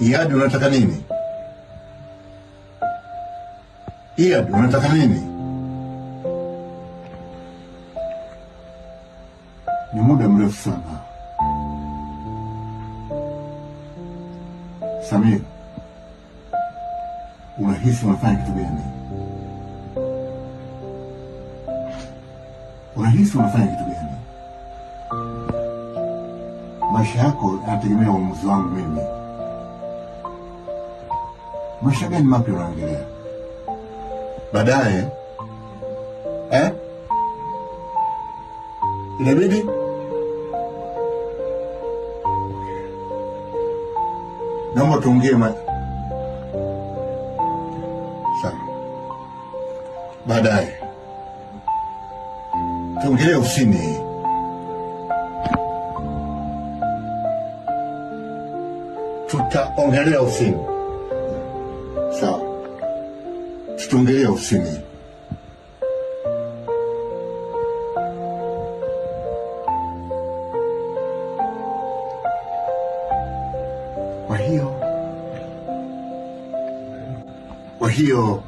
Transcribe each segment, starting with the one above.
Iyad, unataka nini? Iyad, unataka nini? Ni muda mrefu sana. Samir, unahisi unafanya kitu gani? Unahisi unafanya kitu gani? Maisha yako yanategemea uamuzi wangu mimi. Maisha gani mapya unaongelea? Baadaye inabidi naomba tuongee sawa. Baadaye tuongelee ofisini. Tutaongelea ofisini. Sawa, tutaongelea ofisini. Kwa hiyo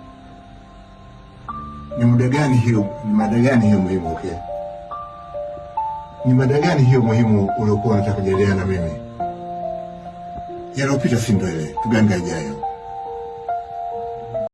ni muda gani hiyo, ni mada gani hiyo muhimu? Okay, ni mada gani hiyo muhimu uliokuwa unataka kujadiliana na mimi? Yanayopita si ndio ile, tuganga ijayo.